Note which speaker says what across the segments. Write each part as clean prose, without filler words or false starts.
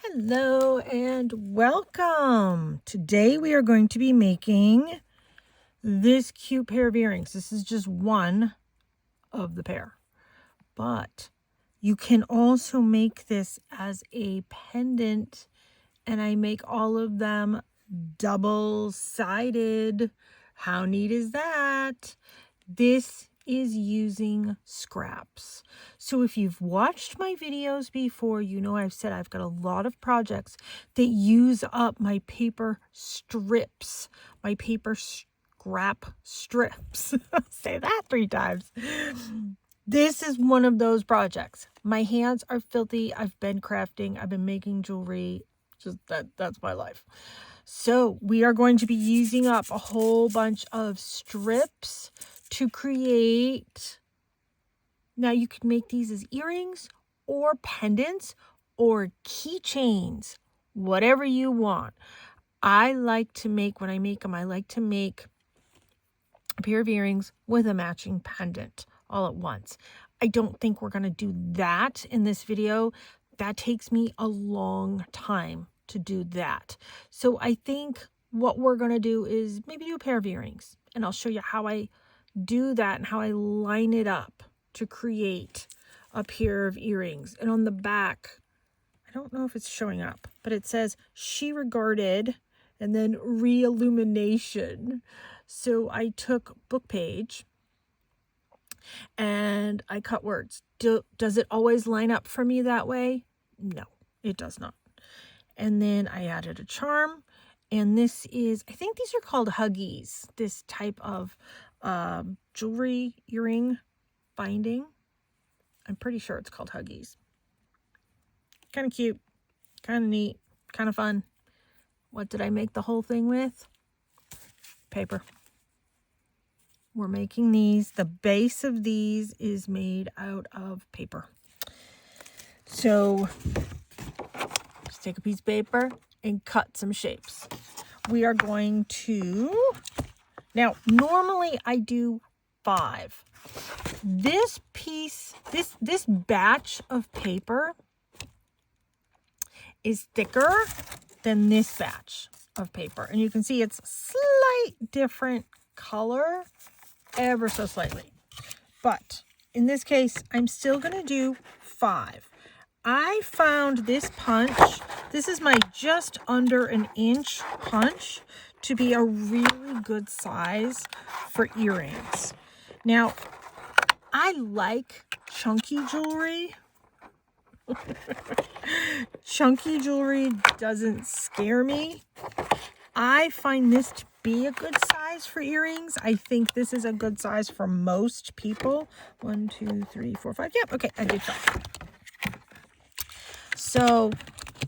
Speaker 1: Hello and welcome. Today we are going to be making this cute pair of earrings. This is just one of the pair, but you can also make this as a pendant, and I make all of them double-sided. How neat is that? This is using scraps. So if you've watched my videos before, you know I've said I've got a lot of projects that use up my paper strips, my paper scrap strips. Say that 3 times. This is one of those projects. My hands are filthy. I've been crafting. I've been making jewelry. Just that's my life. So we are going to be using up a whole bunch of strips to create. Now you can make these as earrings or pendants or keychains, whatever you want. I like to make, when I make them, I like to make a pair of earrings with a matching pendant all at once. I don't think we're going to do that in this video. That takes me a long time to do that. So I think what we're going to do is maybe do a pair of earrings, and I'll show you how I do that and how I line it up to create a pair of earrings. And on the back, I don't know if it's showing up, but it says she regarded and then re-illumination. So I took book page and I cut words. Does it always line up for me that way? No, it does not. And then I added a charm, and this is, I think these are called Huggies, this type of jewelry earring binding. I'm pretty sure it's called Huggies. Kind of cute, kind of neat, kind of fun. What did I make the whole thing with? Paper. We're making these. The base of these is made out of paper. So just take a piece of paper and cut some shapes. We are going to, now normally I do 5. This piece, this batch of paper is thicker than this batch of paper. And you can see it's slight different color, ever so slightly. But in this case, I'm still going to do 5. I found this punch, this is my just under an inch punch, to be a really good size for earrings. Now, I like chunky jewelry. Chunky jewelry doesn't scare me. I find this to be a good size for earrings. I think this is a good size for most people. 1, 2, 3, 4, 5. Yep, okay, I did 5. So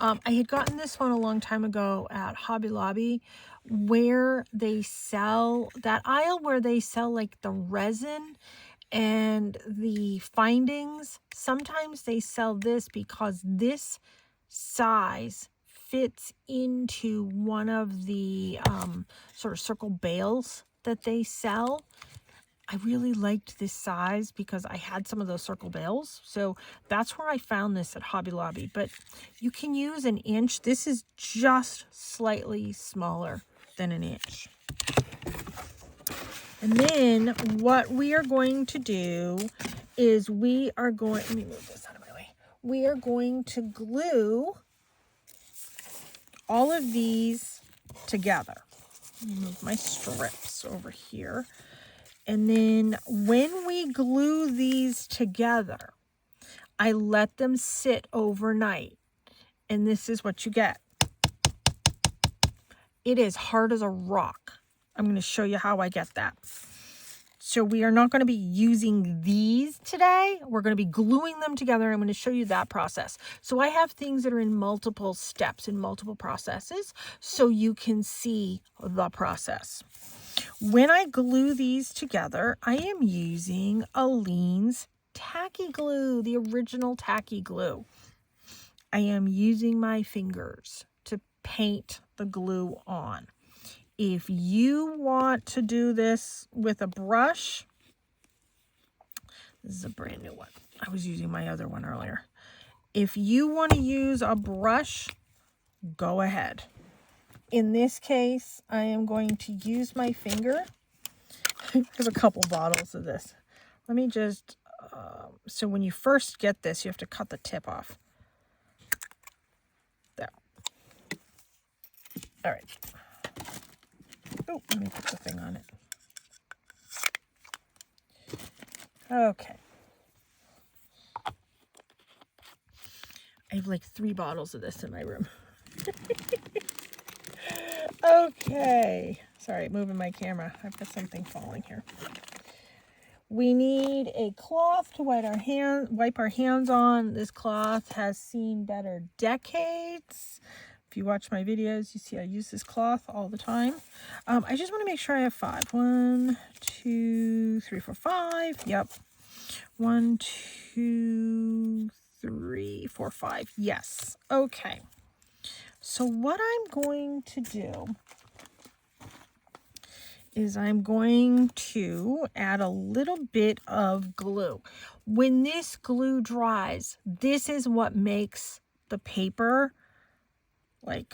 Speaker 1: I had gotten this one a long time ago at Hobby Lobby, where they sell, that aisle where they sell like the resin and the findings. Sometimes they sell this because this size fits into one of the sort of circle bales that they sell. I really liked this size because I had some of those circle bales. So that's where I found this at Hobby Lobby. But you can use an inch. This is just slightly smaller than an inch. And then what we are going to do is we are going, let me move this out of my way. We are going to glue all of these together. Let me move my strips over here. And then when we glue these together, I let them sit overnight. And this is what you get. It is hard as a rock. I'm going to show you how I get that. So we are not going to be using these today. We're going to be gluing them together. I'm going to show you that process. So I have things that are in multiple steps, in multiple processes, so you can see the process. When I glue these together, I am using Aleene's Tacky Glue, the original Tacky Glue. I am using my fingers to paint the glue on. If you want to do this with a brush, this is a brand new one. I was using my other one earlier. If you want to use a brush, go ahead. In this case, I am going to use my finger. There's a couple bottles of this. Let me just, so when you first get this, you have to cut the tip off. There. All right. Oh, let me put the thing on it. Okay. I have like 3 bottles of this in my room. Okay. Sorry, moving my camera. I've got something falling here. We need a cloth to wipe our hands on. This cloth has seen better decades. If you watch my videos, you see I use this cloth all the time. I just want to make sure I have 5. 1, 2, 3, 4, 5. Yep. 1, 2, 3, 4, 5. Yes. Okay. So what I'm going to do is I'm going to add a little bit of glue. When this glue dries, this is what makes the paper like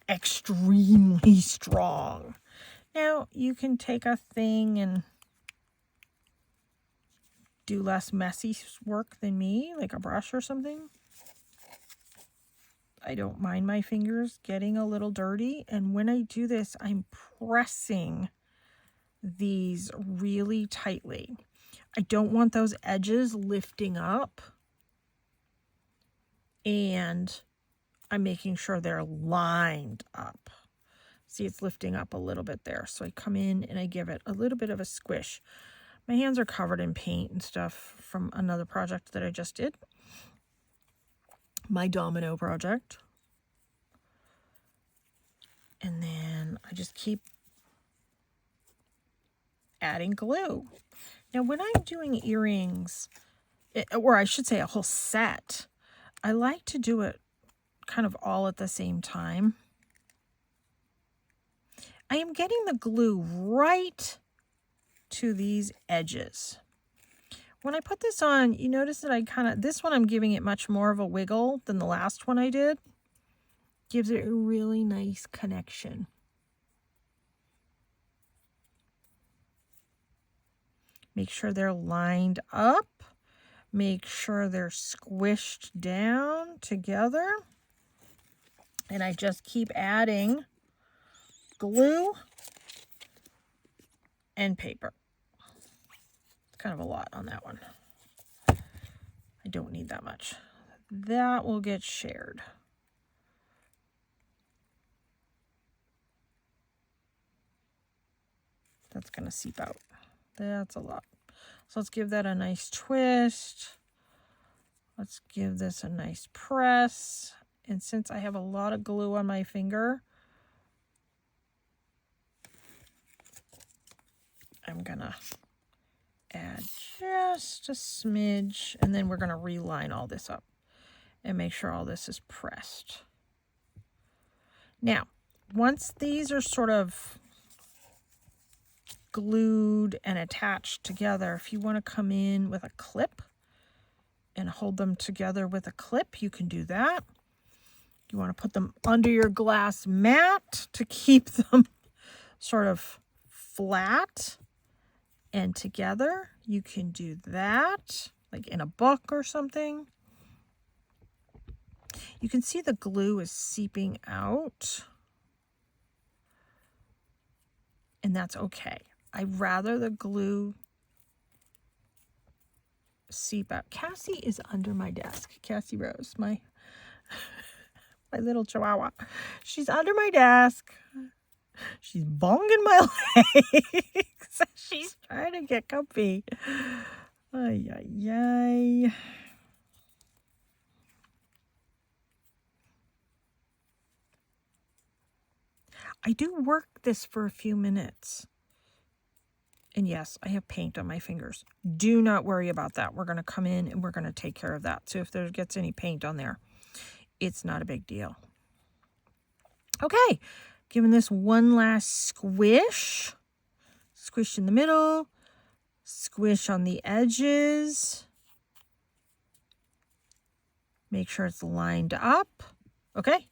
Speaker 1: extremely strong. Now you can take a thing and do less messy work than me, like a brush or something. I don't mind my fingers getting a little dirty. And when I do this, I'm pressing these really tightly. I don't want those edges lifting up. And I'm making sure they're lined up. See, it's lifting up a little bit there. So I come in and I give it a little bit of a squish. My hands are covered in paint and stuff from another project that I just did. My domino project. And then I just keep adding glue. Now when I'm doing earrings, or I should say a whole set, I like to do it kind of all at the same time. I am getting the glue right to these edges. When I put this on, you notice that this one I'm giving it much more of a wiggle than the last one I did. Gives it a really nice connection. Make sure they're lined up. Make sure they're squished down together. And I just keep adding glue and paper. Kind of a lot on that one. I don't need that much. That will get shared. That's going to seep out. That's a lot. So let's give that a nice twist. Let's give this a nice press. And since I have a lot of glue on my finger, I'm going to add just a smidge, and then we're going to reline all this up and make sure all this is pressed. Now, once these are sort of glued and attached together, if you want to come in with a clip and hold them together with a clip, you can do that. You want to put them under your glass mat to keep them sort of flat and together. You can do that, like in a book or something. You can see the glue is seeping out, and that's okay. I'd rather the glue seep out. Cassie is under my desk. Cassie Rose, my little chihuahua. She's under my desk. She's bonging my legs. She's trying to get comfy. Ay, ay, ay. I do work this for a few minutes. And yes, I have paint on my fingers. Do not worry about that. We're going to come in and we're going to take care of that. So if there gets any paint on there, it's not a big deal. Okay, giving this one last squish. Squish in the middle. Squish on the edges. Make sure it's lined up. Okay.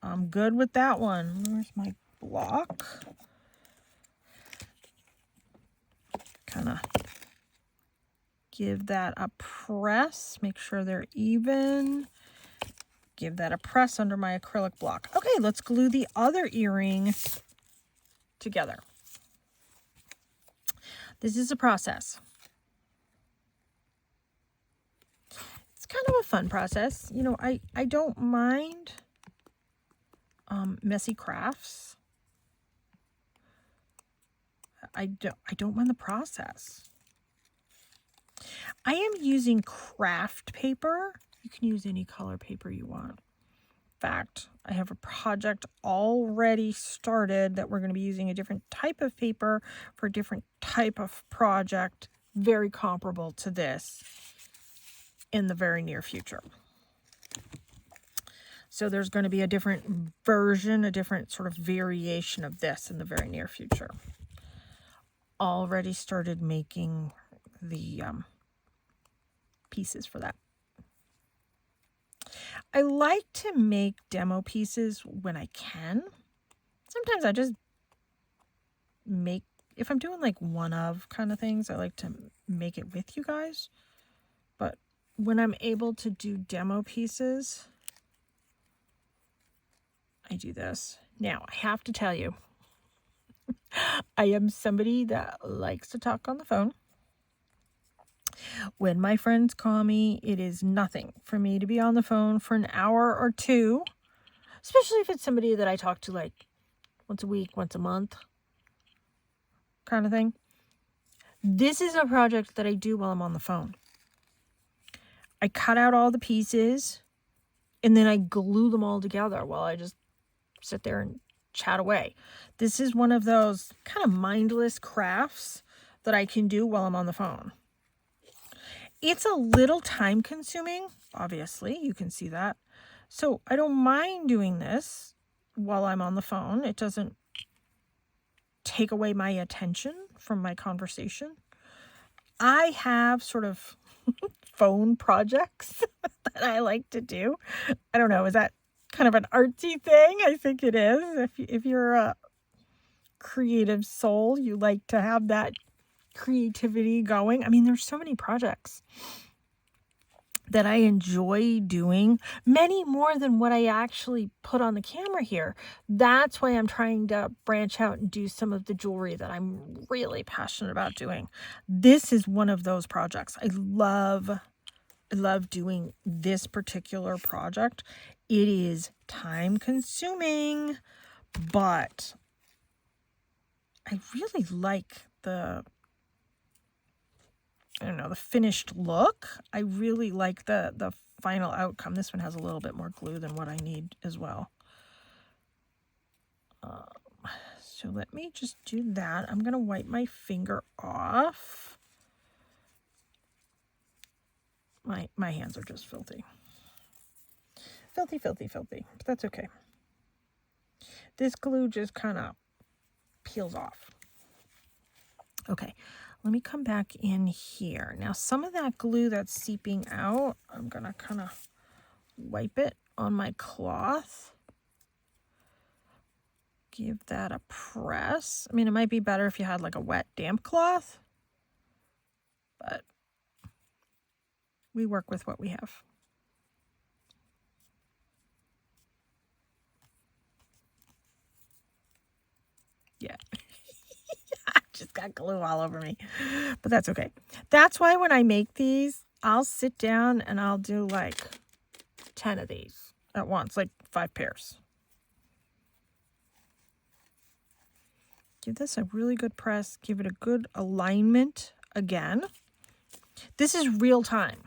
Speaker 1: I'm good with that one. Where's my block? Kind of give that a press. Make sure they're even. Give that a press under my acrylic block. Okay, let's glue the other earring together. This is a process. It's kind of a fun process. You know, I don't mind messy crafts. I don't mind the process. I am using craft paper. You can use any color paper you want. In fact, I have a project already started that we're going to be using a different type of paper for a different type of project, very comparable to this in the very near future. So there's going to be a different version, a different sort of variation of this in the very near future. Already started making the pieces for that. I like to make demo pieces when I can. Sometimes I just make, if I'm doing like one of kind of things, I like to make it with you guys. But when I'm able to do demo pieces, I do this. Now, I have to tell you, I am somebody that likes to talk on the phone. When my friends call me, it is nothing for me to be on the phone for an hour or two, especially if it's somebody that I talk to like once a week, once a month kind of thing. This is a project that I do while I'm on the phone. I cut out all the pieces and then I glue them all together while I just sit there and chat away. This is one of those kind of mindless crafts that I can do while I'm on the phone. It's a little time consuming, obviously, you can see that. So I don't mind doing this while I'm on the phone. It doesn't take away my attention from my conversation. I have sort of phone projects that I like to do. I don't know, is that kind of an artsy thing? I think it is. If you're a creative soul, you like to have that creativity going. I mean, there's so many projects that I enjoy doing, many more than what I actually put on the camera here. That's why I'm trying to branch out and do some of the jewelry that I'm really passionate about doing. This is one of those projects. I love doing this particular project. It is time consuming, but I really like the finished look. I really like the final outcome. This one has a little bit more glue than what I need as well. So let me just do that. I'm going to wipe my finger off. My hands are just filthy. Filthy, filthy, filthy. But that's okay. This glue just kind of peels off. Okay. Let me come back in here. Now, some of that glue that's seeping out, I'm going to kind of wipe it on my cloth. Give that a press. I mean, it might be better if you had like a wet, damp cloth, but we work with what we have. Yeah. I just got glue all over me, but that's okay. That's why when I make these, I'll sit down and I'll do like 10 of these at once, like 5 pairs. Give this a really good press. Give it a good alignment again. This is real time.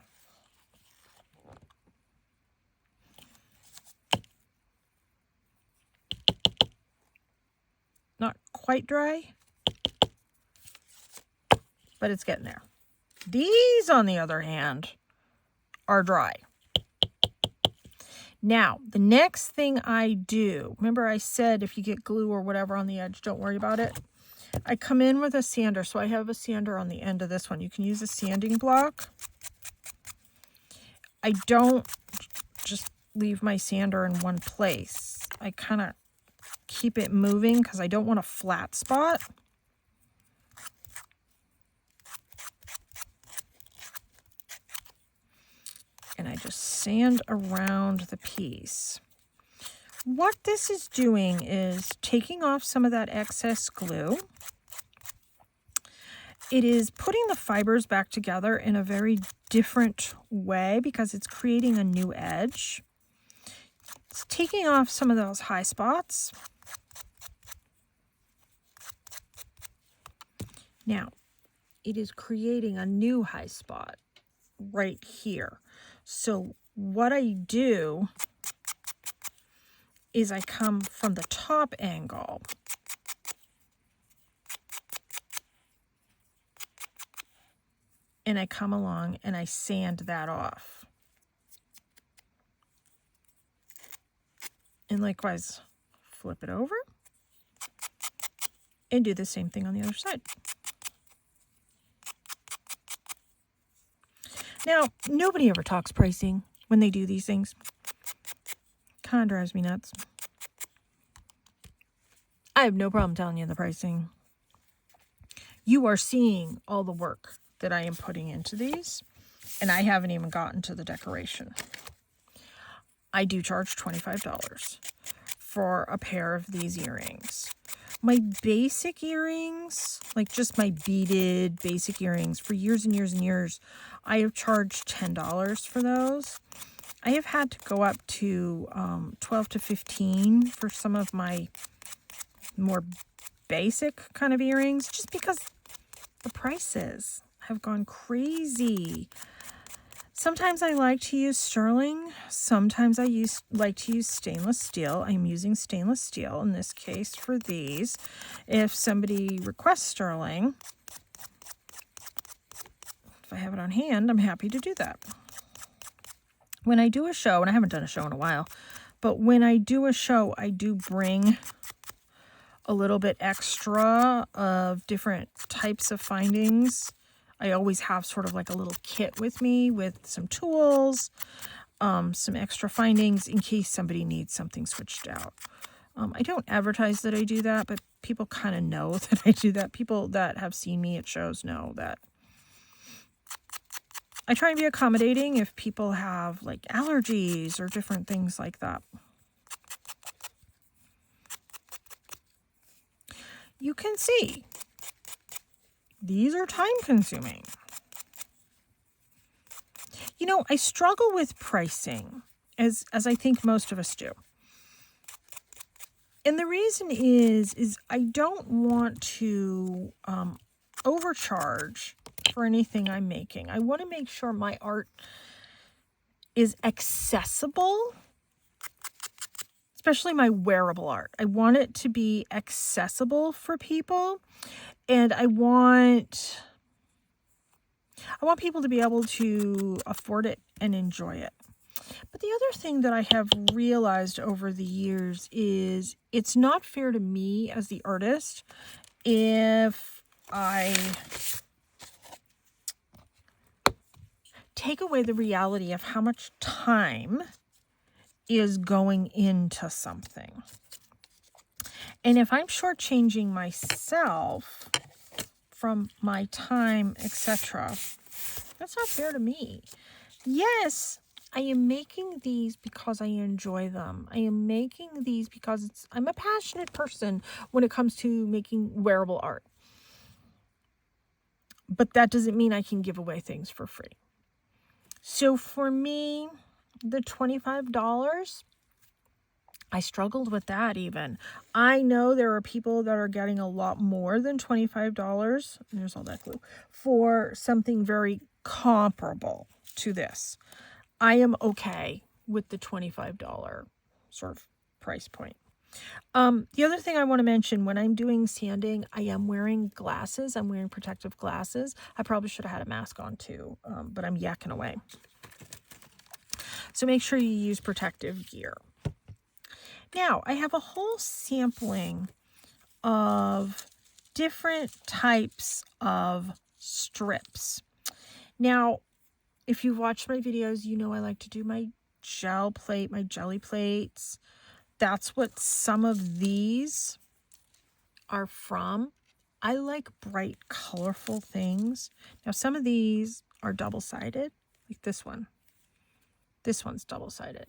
Speaker 1: Not quite dry, but it's getting there. These, on the other hand, are dry. Now, the next thing I do, remember I said if you get glue or whatever on the edge, don't worry about it. I come in with a sander. So I have a sander on the end of this one. You can use a sanding block. I don't just leave my sander in one place. I kind of keep it moving because I don't want a flat spot. And I just sand around the piece. What this is doing is taking off some of that excess glue. It is putting the fibers back together in a very different way because it's creating a new edge. It's taking off some of those high spots. Now, it is creating a new high spot right here. So what I do is I come from the top angle and I come along and I sand that off. And likewise, flip it over and do the same thing on the other side. Now, nobody ever talks pricing when they do these things. Kind of drives me nuts. I have no problem telling you the pricing. You are seeing all the work that I am putting into these, and I haven't even gotten to the decoration. I do charge $25 for a pair of these earrings. My basic earrings, like just my beaded basic earrings, for years and years and years, I have charged $10 for those. I have had to go up to $12 to $15 for some of my more basic kind of earrings, just because the prices have gone crazy. Sometimes I like to use sterling. Sometimes I like to use stainless steel. I'm using stainless steel in this case for these. If somebody requests sterling, if I have it on hand, I'm happy to do that. When I do a show, and I haven't done a show in a while, but when I do a show, I do bring a little bit extra of different types of findings. I always have sort of like a little kit with me with some tools, some extra findings in case somebody needs something switched out. I don't advertise that I do that, but people kind of know that I do that. People that have seen me at shows know that I try and be accommodating if people have like allergies or different things like that. You can see these are time consuming. You know, I struggle with pricing, as I think most of us do. And the reason is I don't want to overcharge for anything I'm making. I want to make sure my art is accessible, especially my wearable art. I want it to be accessible for people, and I want people to be able to afford it and enjoy it. But the other thing that I have realized over the years is it's not fair to me as the artist if I take away the reality of how much time is going into something. And if I'm shortchanging myself from my time, etc., that's not fair to me. Yes, I am making these because I enjoy them. I am making these because I'm a passionate person when it comes to making wearable art. But that doesn't mean I can give away things for free. So for me, the $25, I struggled with that even. I know there are people that are getting a lot more than $25, there's all that glue, for something very comparable to this. I am okay with the $25 sort of price point. The other thing I want to mention, when I'm doing sanding, I am wearing glasses. I'm wearing protective glasses. I probably should have had a mask on too, but I'm yakking away. So make sure you use protective gear. Now, I have a whole sampling of different types of strips. Now, if you've watched my videos, you know I like to do my gel plate, my jelly plates. That's what some of these are from. I like bright, colorful things. Now, some of these are double-sided, like this one. This one's double-sided.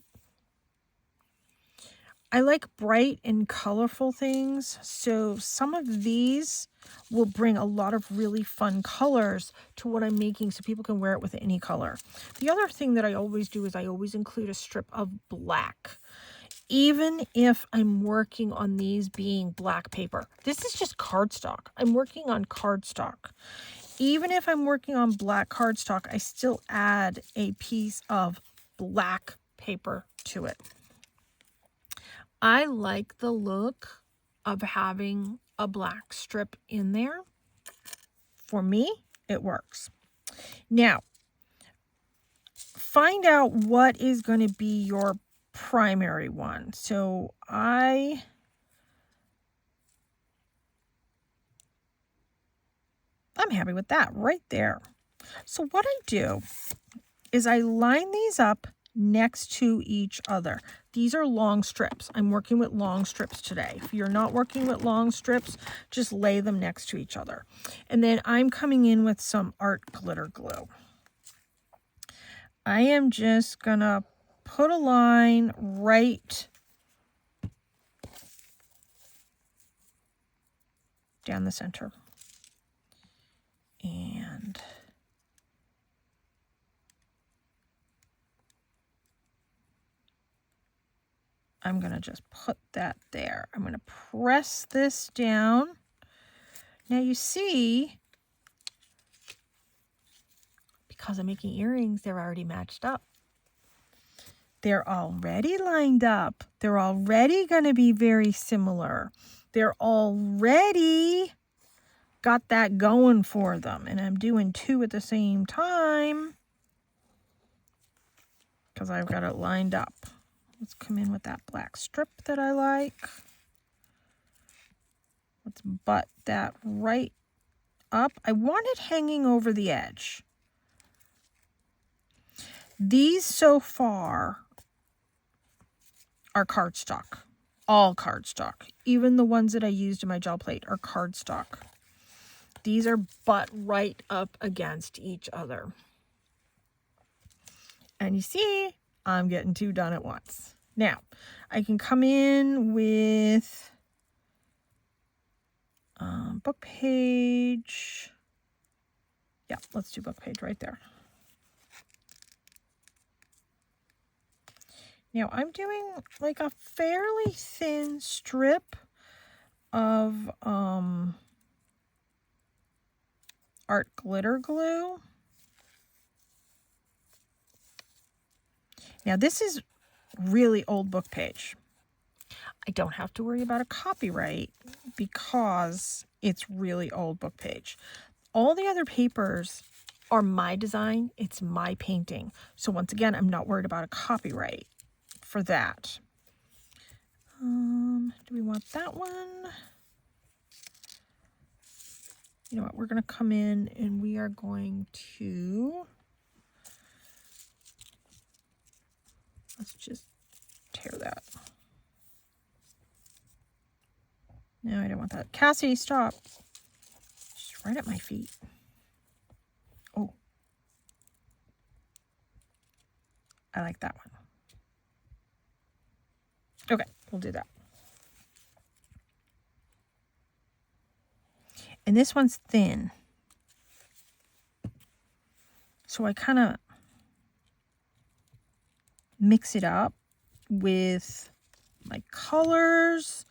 Speaker 1: I like bright and colorful things, so some of these will bring a lot of really fun colors to what I'm making so people can wear it with any color. The other thing that I always do is I always include a strip of black, even if I'm working on these being black paper. This is just cardstock. I'm working on cardstock. Even if I'm working on black cardstock, I still add a piece of black paper to it. I like the look of having a black strip in there. For me, it works. Now, find out what is going to be your primary one. So I'm happy with that right there. So what I do is I line these up next to each other. These are long strips. I'm working with long strips today. If you're not working with long strips, just lay them next to each other. And then I'm coming in with some art glitter glue. I am just gonna put a line right down the center. And I'm going to just put that there. I'm going to press this down. Now you see, because I'm making earrings, they're already matched up. They're already lined up. They're already going to be very similar. They're already got that going for them. And I'm doing two at the same time because I've got it lined up. Let's come in with that black strip that I like. Let's butt that right up. I want it hanging over the edge. These so far are cardstock. All cardstock. Even the ones that I used in my gel plate are cardstock. These are butt right up against each other. And you see, I'm getting two done at once. Now, I can come in with book page. Yeah, let's do book page right there. Now, I'm doing like a fairly thin strip of art glitter glue. Now, this is really old book page. I don't have to worry about a copyright because it's really old book page. All the other papers are my design. It's my painting. So once again, I'm not worried about a copyright for that. Do we want that one? You know what? We're going to come in and we are going to... Let's just tear that. No, I don't want that. Cassie, stop. She's right at my feet. Oh. I like that one. Okay, we'll do that. And this one's thin. So I kind of mix it up with my colors.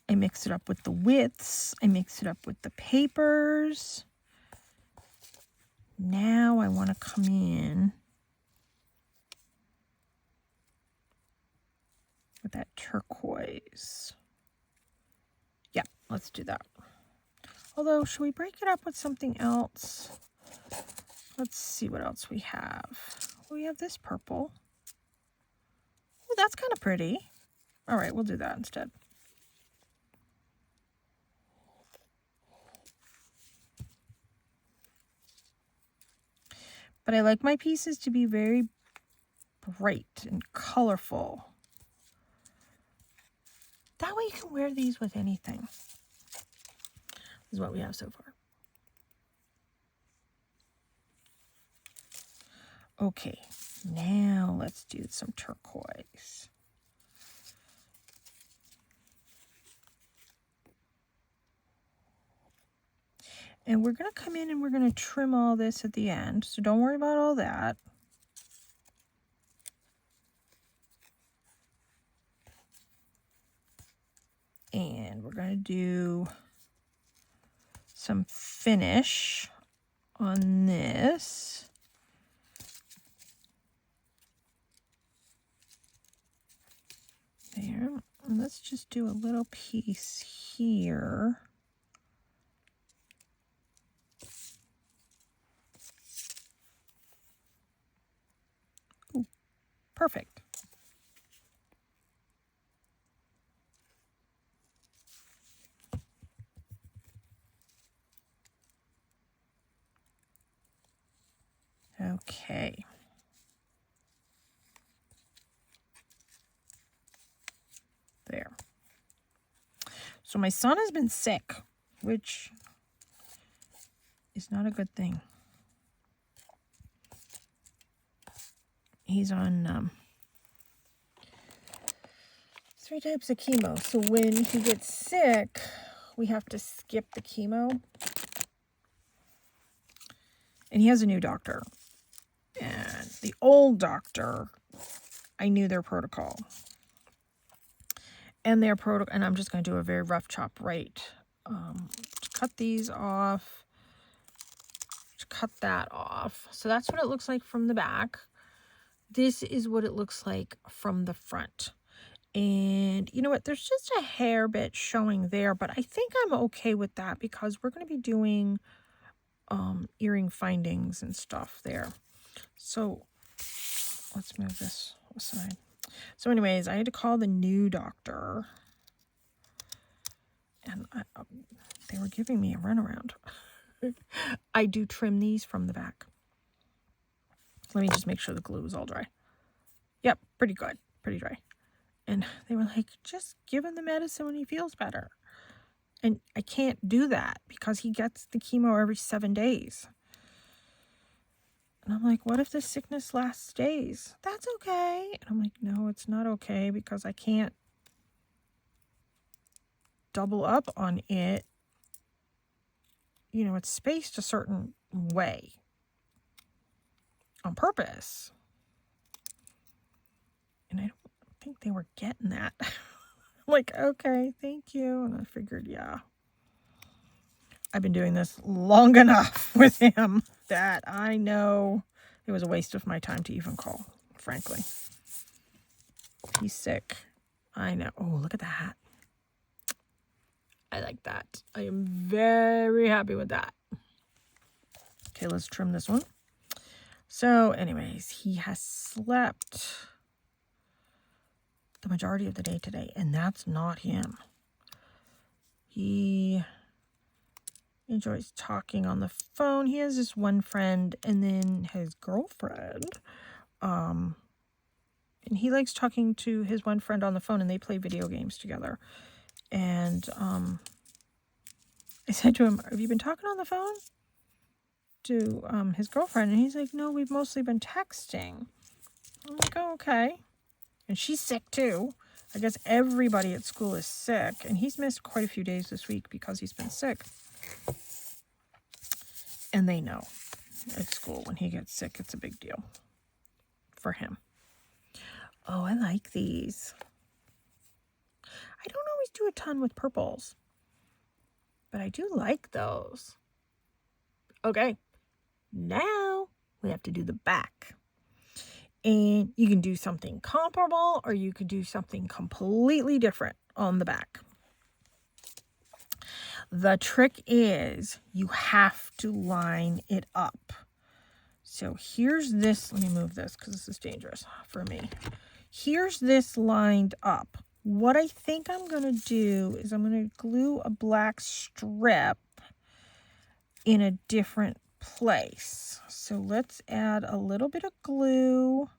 Speaker 1: I mix it up with the widths. I mix it up with the papers. Now I want to come in with that turquoise. Yeah, let's do that. Although, should we break it up with something else? Let's see what else we have. We have this purple. Oh, that's kind of pretty. All right, we'll do that instead. But I like my pieces to be very bright and colorful. That way you can wear these with anything. This is what we have so far. Okay, now let's do some turquoise. And we're going to come in and we're going to trim all this at the end. So don't worry about all that. And we're going to do some finish on this. There. And let's just do a little piece here. Ooh, perfect. Okay. There. So my son has been sick, which is not a good thing. He's on 3 types of chemo. So when he gets sick, we have to skip the chemo. And he has a new doctor. And the old doctor, I knew their protocol. And I'm just going to do a very rough chop right. To cut these off. To cut that off. So that's what it looks like from the back. This is what it looks like from the front. And you know what? There's just a hair bit showing there. But I think I'm okay with that because we're going to be doing earring findings and stuff there. So let's move this aside. So anyways, I had to call the new doctor. And they were giving me a runaround. I do trim these from the back. Let me just make sure the glue is all dry. Yep, pretty good. Pretty dry. And they were like, just give him the medicine when he feels better. And I can't do that because he gets the chemo every 7 days. And I'm like, what if this sickness lasts days? That's okay. And I'm like, no, it's not okay because I can't double up on it. You know, it's spaced a certain way on purpose. And I don't think they were getting that. I'm like, okay, thank you. And I figured, yeah, I've been doing this long enough with him that I know it was a waste of my time to even call, frankly. He's sick. I know. Oh, look at that. I like that. I am very happy with that. Okay, let's trim this one. So anyways, he has slept the majority of the day today, and that's not him. He enjoys talking on the phone. He has this one friend and then his girlfriend. And he likes talking to his one friend on the phone, and they play video games together. And I said to him, have you been talking on the phone to his girlfriend? And he's like, no, we've mostly been texting. I'm like, oh, okay. And she's sick too. I guess everybody at school is sick. And he's missed quite a few days this week because he's been sick. And they know at school when he gets sick, it's a big deal for him. Oh, I like these. I don't always do a ton with purples, but I do like those. Okay, now we have to do the back. And you can do something comparable or you could do something completely different on the back. The trick is you have to line it up. So here's this. Let me move this because this is dangerous for me. Here's this lined up. What I think I'm going to do is I'm going to glue a black strip in a different place. So let's add a little bit of glue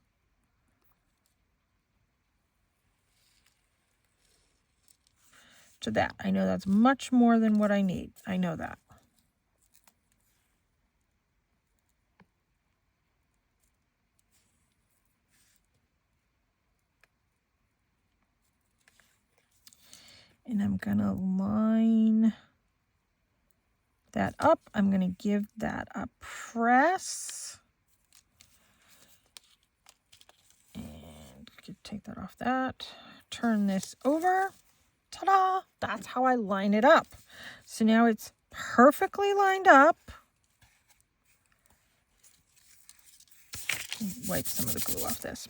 Speaker 1: to that. I know that's much more than what I need. I know that. And I'm going to line that up. I'm going to give that a press. And take that off that. Turn this over. Ta-da! That's how I line it up. So now it's perfectly lined up. Wipe some of the glue off this.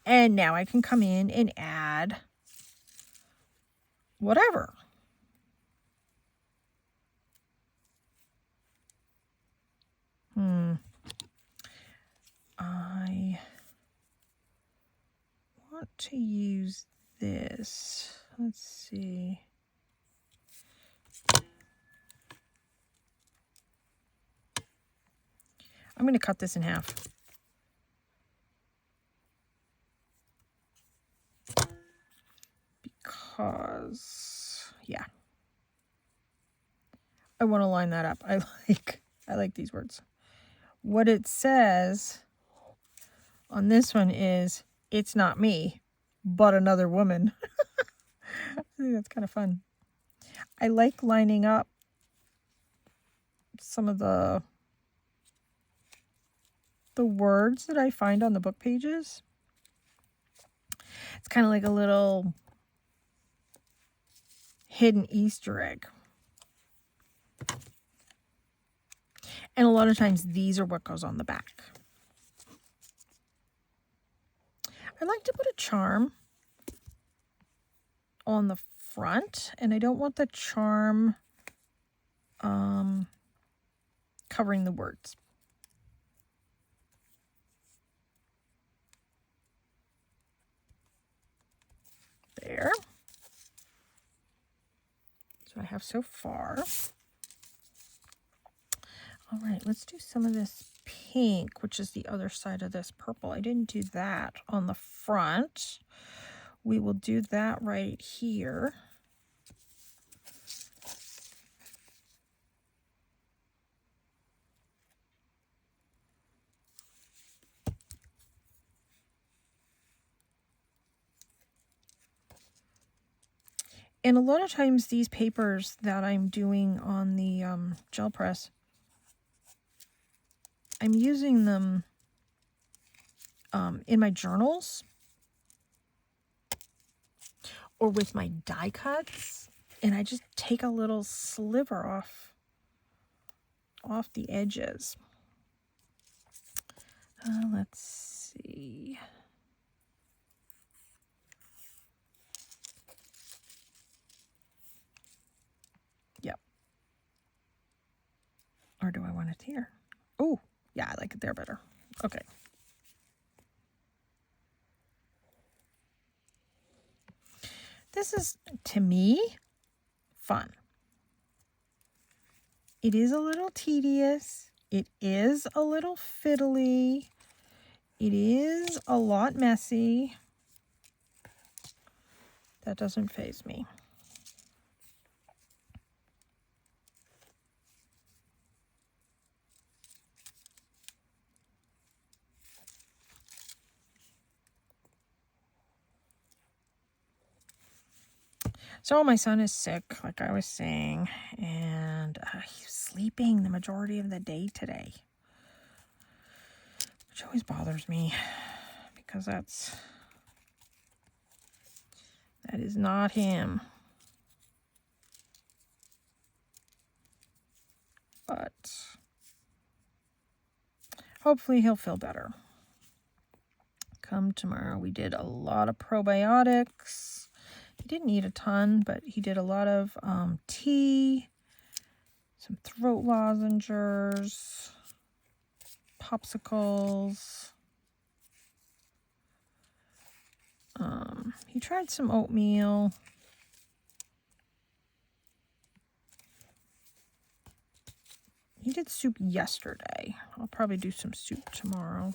Speaker 1: And now I can come in and add whatever. I want to use this. Let's see. I'm going to cut this in half. Because, yeah. I want to line that up. I like these words. What it says on this one is, it's not me, but another woman. I think that's kind of fun. I like lining up some of the words that I find on the book pages. It's kind of like a little hidden Easter egg. And a lot of times these are what goes on the back. I like to put a charm on the front, and I don't want the charm covering the words. There. That's what I have so far. All right, let's do some of this pink, which is the other side of this purple. I didn't do that on the front. We will do that right here. And a lot of times these papers that I'm doing on the gel press, I'm using them in my journals or with my die cuts, and I just take a little sliver off the edges. Let's see. Yep. Or do I want it here? Oh, yeah, I like it there better. Okay. This is, to me, fun. It is a little tedious. It is a little fiddly. It is a lot messy. That doesn't faze me. So my son is sick, like I was saying, and he's sleeping the majority of the day today, which always bothers me because that is not him. But hopefully he'll feel better. Come tomorrow. We did a lot of probiotics. He didn't eat a ton, but he did a lot of tea, some throat lozenges, popsicles. He tried some oatmeal. He did soup yesterday. I'll probably do some soup tomorrow.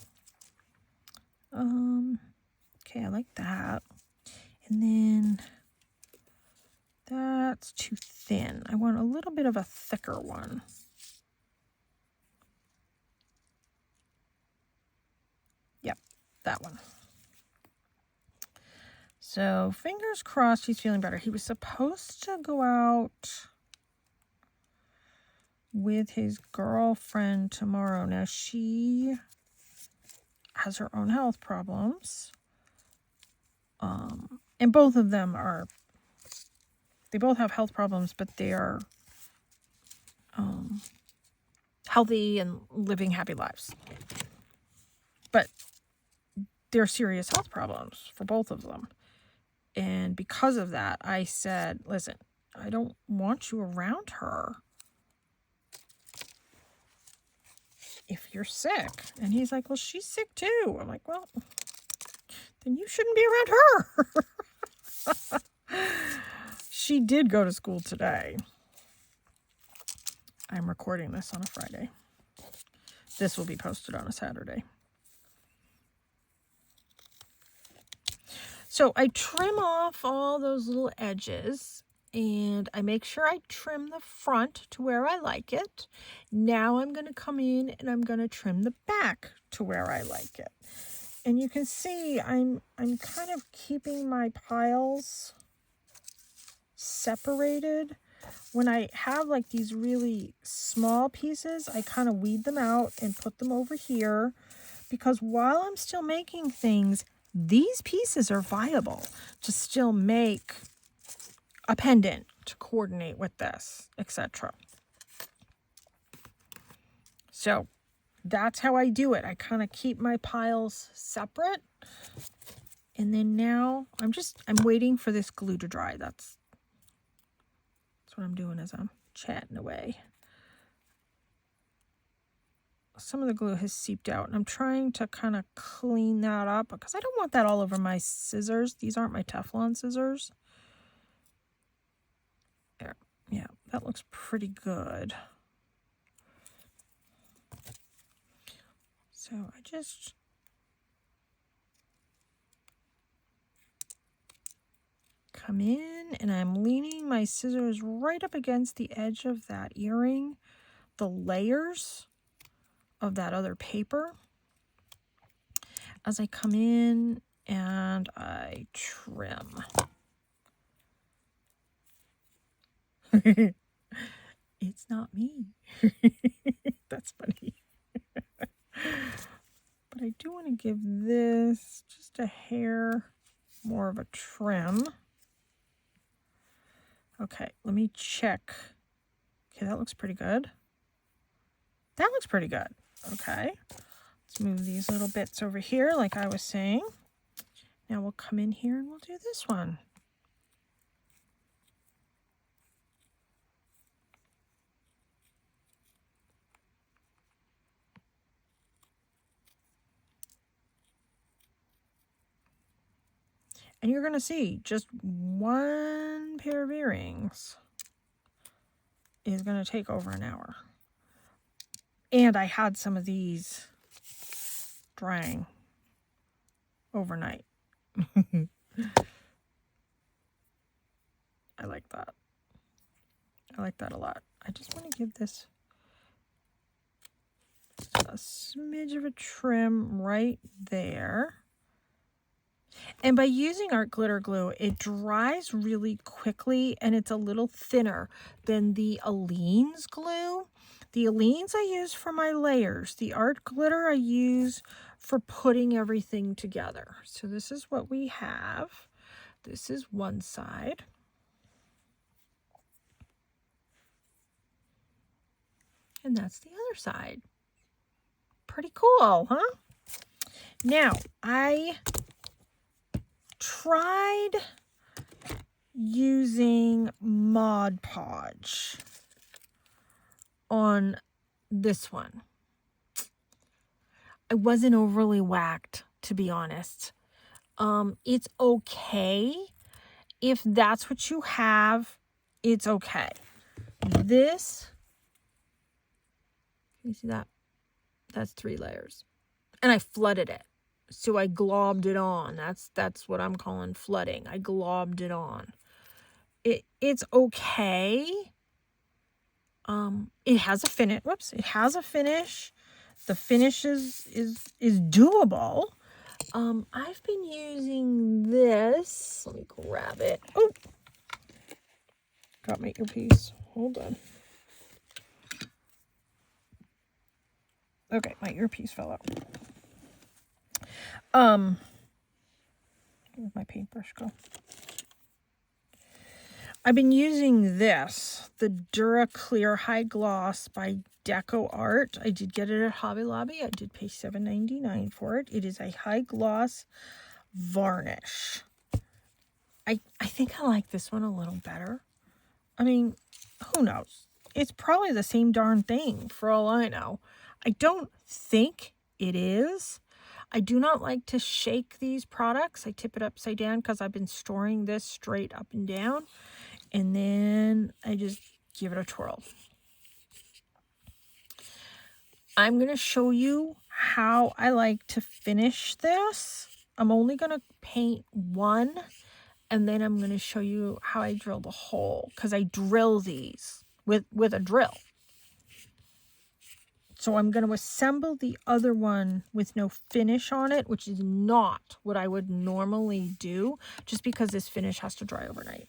Speaker 1: Okay, I like that. And then that's too thin. I want a little bit of a thicker one. Yep, that one. So fingers crossed he's feeling better. He was supposed to go out with his girlfriend tomorrow. Now she has her own health problems. And both of them they both have health problems, but they are healthy and living happy lives. But they're serious health problems for both of them. And because of that, I said, listen, I don't want you around her if you're sick. And he's like, well, she's sick too. I'm like, well, then you shouldn't be around her. She did go to school today. I'm recording this on a Friday. This will be posted on a Saturday. So I trim off all those little edges and I make sure I trim the front to where I like it. Now I'm going to come in and I'm going to trim the back to where I like it. And you can see I'm kind of keeping my piles separated. When I have like these really small pieces, I kind of weed them out and put them over here, because while I'm still making things, these pieces are viable to still make a pendant to coordinate with this, etc. So that's how I do it. I kind of keep my piles separate. And then now I'm waiting for this glue to dry. That's what I'm doing as I'm chatting away. Some of the glue has seeped out, and I'm trying to kind of clean that up because I don't want that all over my scissors. These aren't my Teflon scissors. There. Yeah, that looks pretty good. So I just come in and I'm leaning my scissors right up against the edge of that earring, the layers of that other paper, as I come in and I trim. It's not me. That's funny. But I do want to give this just a hair more of a trim. Okay, let me check. Okay, that looks pretty good. That looks pretty good. Okay, let's move these little bits over here like I was saying. Now we'll come in here and we'll do this one. And you're going to see just one pair of earrings is going to take over an hour. And I had some of these drying overnight. I like that. I like that a lot. I just want to give this a smidge of a trim right there. And by using art glitter glue, it dries really quickly and it's a little thinner than the Aleene's glue. The Aleene's I use for my layers. The art glitter I use for putting everything together. So this is what we have. This is one side. And that's the other side. Pretty cool, huh? Now, I tried using Mod Podge on this one. I wasn't overly whacked, to be honest. It's okay. If that's what you have, it's okay. This, can you see that? That's 3 layers. And I flooded it. So I globbed it on. That's what I'm calling flooding. I globbed it on. It's okay. It has a finish. Whoops, it has a finish. The finish is doable. I've been using this. Let me grab it. Oh, got my earpiece. Hold on. Okay, my earpiece fell out. Where'd my paintbrush go? I've been using this, the DuraClear High Gloss by Deco Art. I did get it at Hobby Lobby. I did pay $7.99 for it. It is a high gloss varnish. I think I like this one a little better. I mean, who knows? It's probably the same darn thing for all I know. I don't think it is. I do not like to shake these products. I tip it upside down because I've been storing this straight up and down. And then I just give it a twirl. I'm going to show you how I like to finish this. I'm only going to paint one, and then I'm going to show you how I drill the hole, because I drill these with a drill. So I'm going to assemble the other one with no finish on it, which is not what I would normally do, just because this finish has to dry overnight.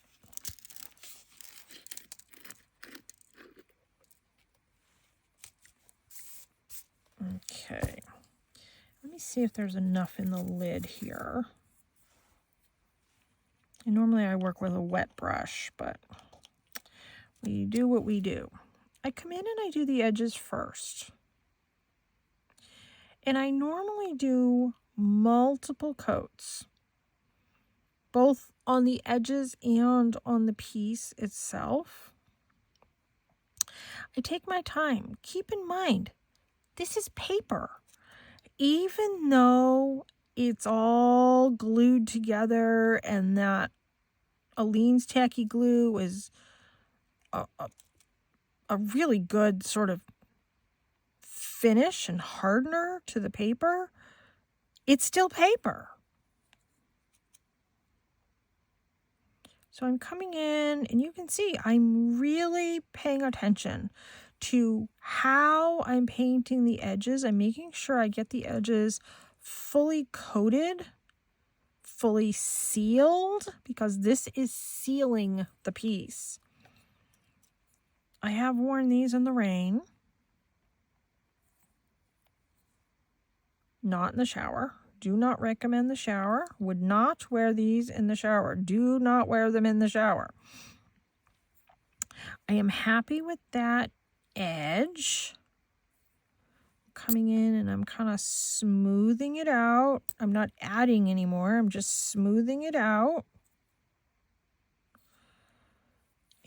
Speaker 1: Okay, let me see if there's enough in the lid here. And normally I work with a wet brush, but we do what we do. I come in and I do the edges first. And I normally do multiple coats, both on the edges and on the piece itself. I take my time. Keep in mind, this is paper. Even though it's all glued together and that Aleene's Tacky Glue is a really good sort of finish and hardener to the paper, it's still paper. So I'm coming in, and you can see I'm really paying attention to how I'm painting the edges. I'm making sure I get the edges fully coated, fully sealed, because this is sealing the piece. I have worn these in the rain, not in the shower. Do not recommend the shower. Would not wear these in the shower. Do not wear them in the shower. I am happy with that edge. Coming in and I'm kind of smoothing it out. I'm not adding anymore. I'm just smoothing it out.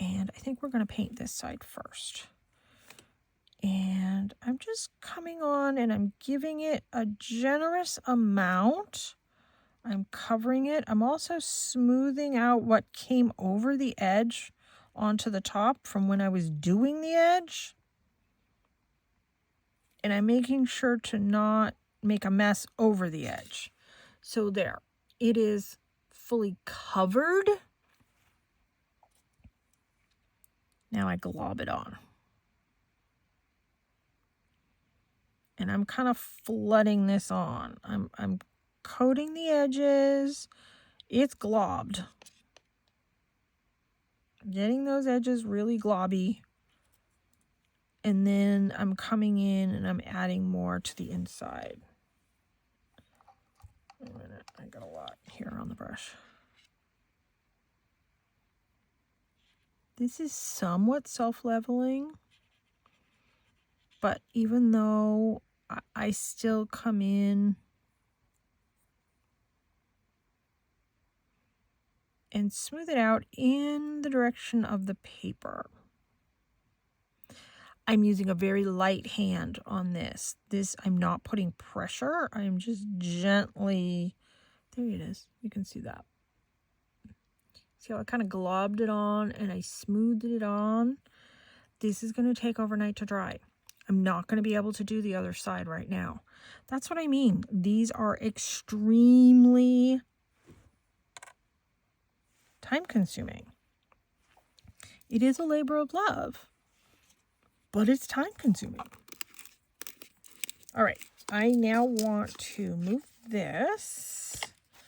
Speaker 1: And I think we're going to paint this side first. And I'm just coming on and I'm giving it a generous amount. I'm covering it. I'm also smoothing out what came over the edge onto the top from when I was doing the edge. And I'm making sure to not make a mess over the edge. So there, it is fully covered. Now I glob it on. And I'm kind of flooding this on. I'm coating the edges. It's globbed. Getting those edges really globby. And then I'm coming in and I'm adding more to the inside. Wait a minute, I got a lot here on the brush. This is somewhat self-leveling, but even though I still come in and smooth it out in the direction of the paper. I'm using a very light hand on this. I'm not putting pressure. I'm just gently, there it is. You can see that. See how I kind of globbed it on and I smoothed it on? This is going to take overnight to dry. I'm not going to be able to do the other side right now. That's what I mean. These are extremely time consuming. It is a labor of love, but it's time consuming. All right, I now want to move this.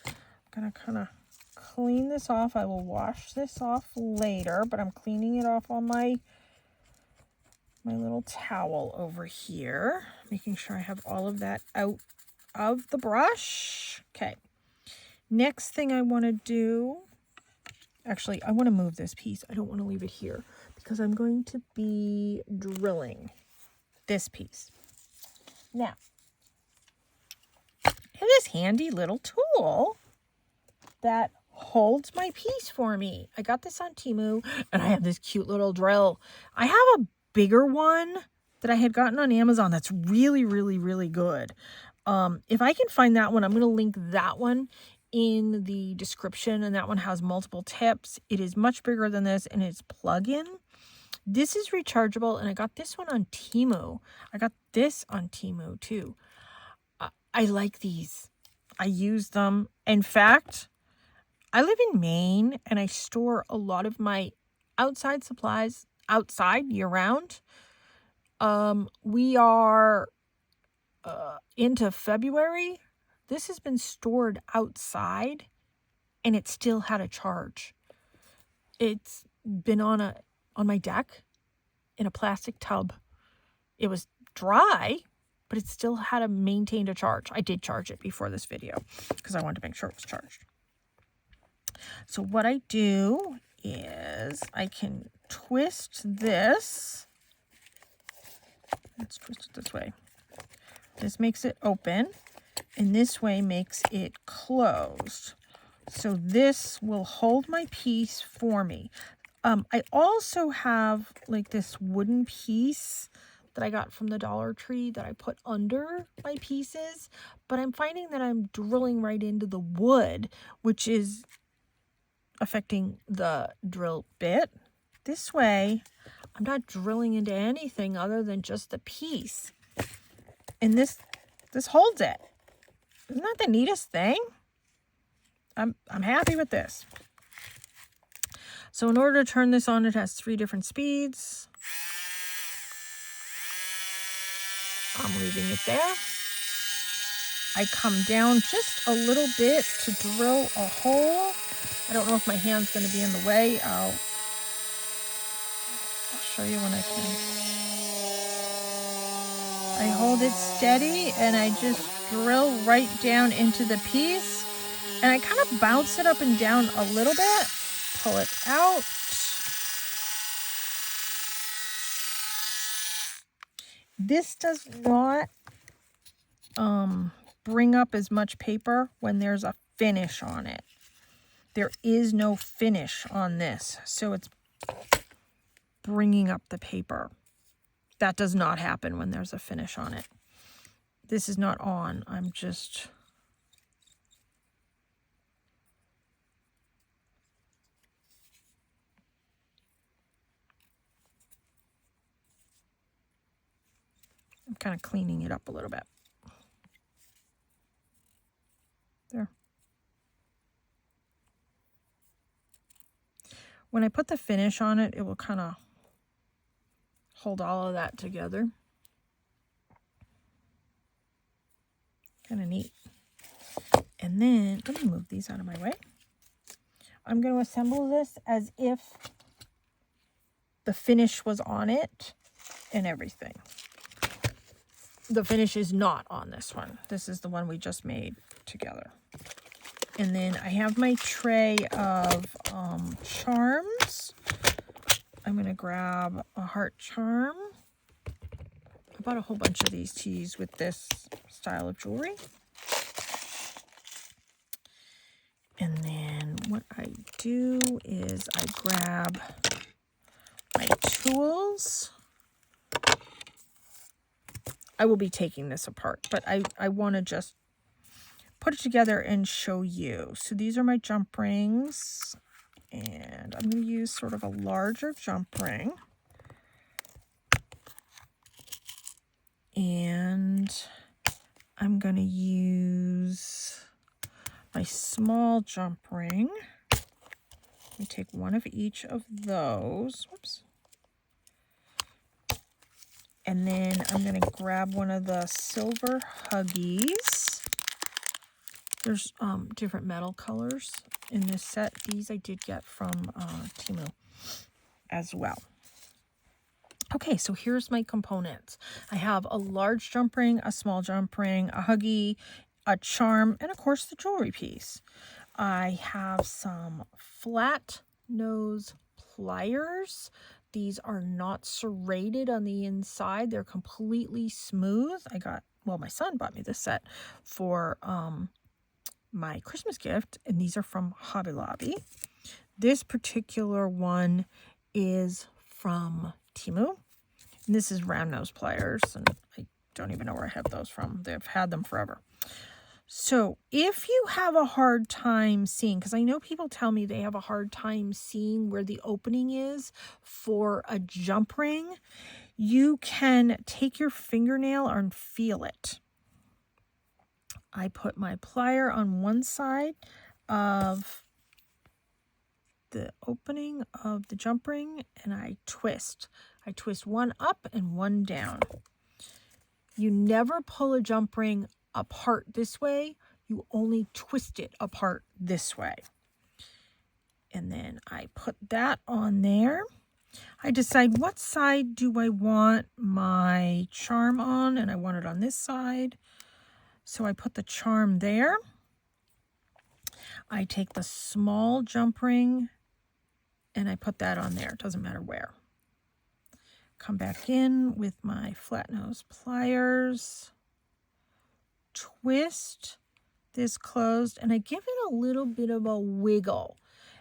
Speaker 1: I'm gonna kind of clean this off. I will wash this off later, but I'm cleaning it off on my little towel over here, making sure I have all of that out of the brush. Okay, next thing I want to do, actually I want to move this piece. I don't want to leave it here because I'm going to be drilling this piece. Now, I have this handy little tool that holds my piece for me. I got this on Temu, and I have this cute little drill. I have a bigger one that I had gotten on Amazon that's really, really, really good. If I can find that one, I'm going to link that one in the description, and that one has multiple tips. It is much bigger than this, and it's plug-in. This is rechargeable, and I got this one on Temu. I got this on Temu too. I like these. I use them. In fact, I live in Maine, and I store a lot of my outside supplies outside year-round. We are into February. This has been stored outside, and it still had a charge. It's been on my deck in a plastic tub. It was dry, but it still had maintained a charge. I did charge it before this video because I wanted to make sure it was charged. So what I do is I can twist this. Let's twist it this way. This makes it open, and this way makes it closed. So this will hold my piece for me. I also have like this wooden piece that I got from the Dollar Tree that I put under my pieces, but I'm finding that I'm drilling right into the wood, which is affecting the drill bit. This way, I'm not drilling into anything other than just the piece. And this holds it. Isn't that the neatest thing? I'm happy with this. So in order to turn this on, it has 3 different speeds. I'm leaving it there. I come down just a little bit to drill a hole. I don't know if my hand's going to be in the way. I'll show you when I can. I hold it steady and I just drill right down into the piece. And I kind of bounce it up and down a little bit. Pull it out. This does not bring up as much paper when there's a finish on it. There is no finish on this, so it's bringing up the paper. That does not happen when there's a finish on it. This is not on. I'm kind of cleaning it up a little bit. There. When I put the finish on it, it will kind of hold all of that together. Kind of neat. And then, let me move these out of my way. I'm going to assemble this as if the finish was on it and everything. The finish is not on this one. This is the one we just made together. And then I have my tray of charms. I'm going to grab a heart charm. I bought a whole bunch of these to use with this style of jewelry. And then what I do is I grab my tools. I will be taking this apart, but I want to just put it together and show you. So these are my jump rings, and I'm going to use sort of a larger jump ring. And I'm going to use my small jump ring me take one of each of those. Whoops. And then I'm going to grab one of the silver Huggies. There's different metal colors in this set. These I did get from Temu as well. Okay, so here's my components. I have a large jump ring, a small jump ring, a Huggie, a charm, and of course the jewelry piece. I have some flat nose pliers. These are not serrated on the inside. They're completely smooth. My son bought me this set for my Christmas gift, and these are from Hobby Lobby. This particular one is from Temu. And this is round nose pliers, and I don't even know where I have those from. They've had them forever. So if you have a hard time seeing, because I know people tell me they have a hard time seeing where the opening is for a jump ring, you can take your fingernail and feel it. I put my plier on one side of the opening of the jump ring and I twist. I twist one up and one down. You never pull a jump ring apart this way. You only twist it apart this way. And then I put that on there. I decide what side do I want my charm on, and I want it on this side. So I put the charm there. I take the small jump ring and I put that on there. It doesn't matter where. Come back in with my flat nose pliers. Twist this closed, and I give it a little bit of a wiggle,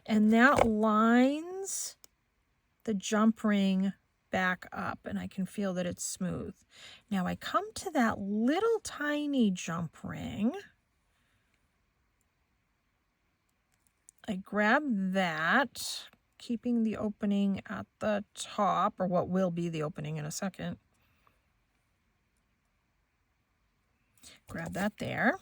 Speaker 1: and that lines the jump ring back up, and I can feel that it's smooth. Now I come to that little tiny jump ring. I grab that, keeping the opening at the top, or what will be the opening in a second. Grab that there.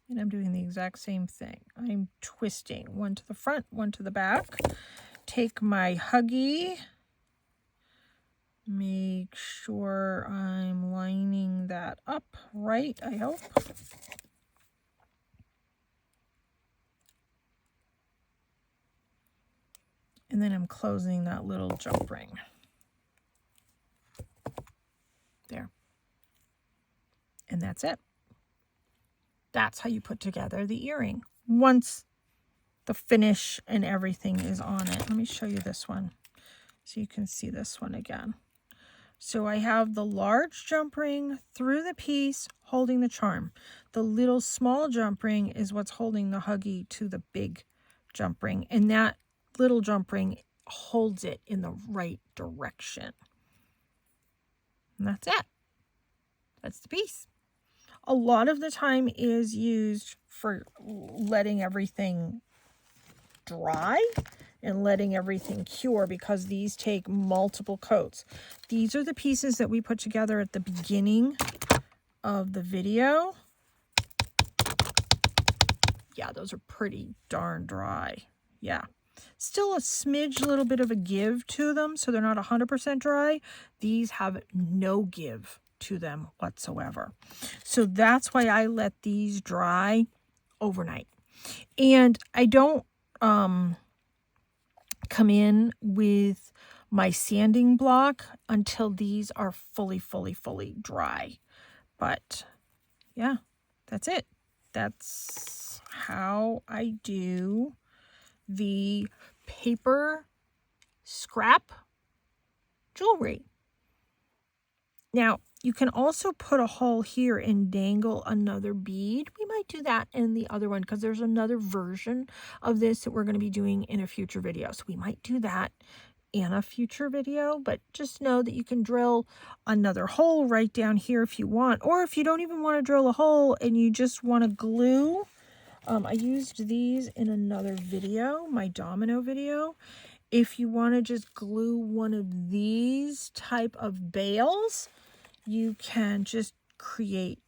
Speaker 1: And I'm doing the exact same thing. I'm twisting one to the front, one to the back. Take my Huggie. Make sure I'm lining that up right, I hope. And then I'm closing that little jump ring. There. And that's it. That's how you put together the earring once the finish and everything is on it. Let me show you this one so you can see this one again. So I have the large jump ring through the piece holding the charm. The little small jump ring is what's holding the Huggie to the big jump ring. And that little jump ring holds it in the right direction. And that's it. That's the piece. A lot of the time is used for letting everything dry and letting everything cure, because these take multiple coats. These are the pieces that we put together at the beginning of the video. Yeah, those are pretty darn dry. Yeah. Still a smidge, little bit of a give to them, so they're not 100% dry. These have no give to them whatsoever. So that's why I let these dry overnight. And I don't come in with my sanding block until these are fully dry. But yeah, that's it. That's how I do the paper scrap jewelry. Now, you can also put a hole here and dangle another bead. We might do that in the other one because there's another version of this that we're going to be doing in a future video. So we might do that in a future video, but just know that you can drill another hole right down here if you want. Or if you don't even want to drill a hole and you just want to glue. I used these in another video, my domino video. If you want to just glue one of these type of bales, you can just create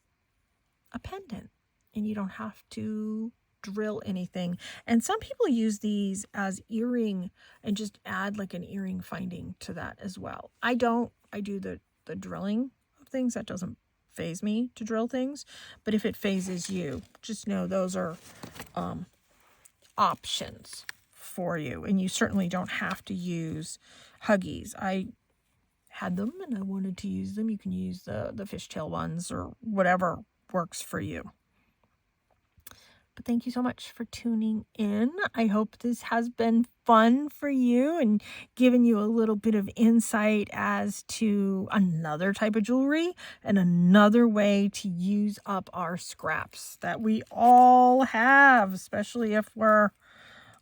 Speaker 1: a pendant and you don't have to drill anything. And some people use these as earring and just add like an earring finding to that as well. I don't. I do the drilling of things. That doesn't phase me to drill things. But if it phases you, just know those are options for you. And you certainly don't have to use Huggies. I had them and I wanted to use them. You can use the fishtail ones or whatever works for you. But thank you so much for tuning in. I hope this has been fun for you and given you a little bit of insight as to another type of jewelry and another way to use up our scraps that we all have, especially if we're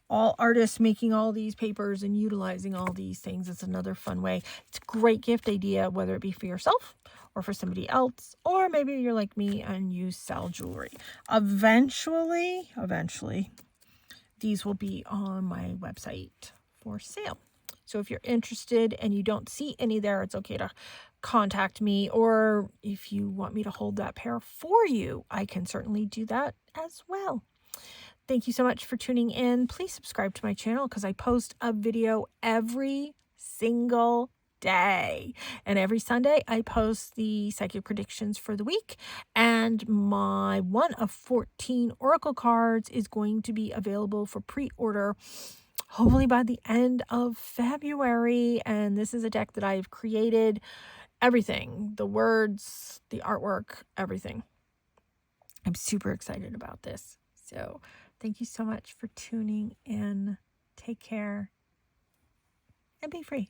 Speaker 1: all artists making all these papers and utilizing all these things. It's another fun way. It's a great gift idea, whether it be for yourself or for somebody else, or maybe you're like me and you sell jewelry. Eventually, these will be on my website for sale. So if you're interested and you don't see any there, it's okay to contact me. Or if you want me to hold that pair for you, I can certainly do that as well. Thank you so much for tuning in. Please subscribe to my channel because I post a video every single day. And every Sunday, I post the psychic predictions for the week. And my one of 14 oracle cards is going to be available for pre-order hopefully by the end of February. And this is a deck that I've created. Everything, the words, the artwork, everything. I'm super excited about this. So thank you so much for tuning in. Take care and be free.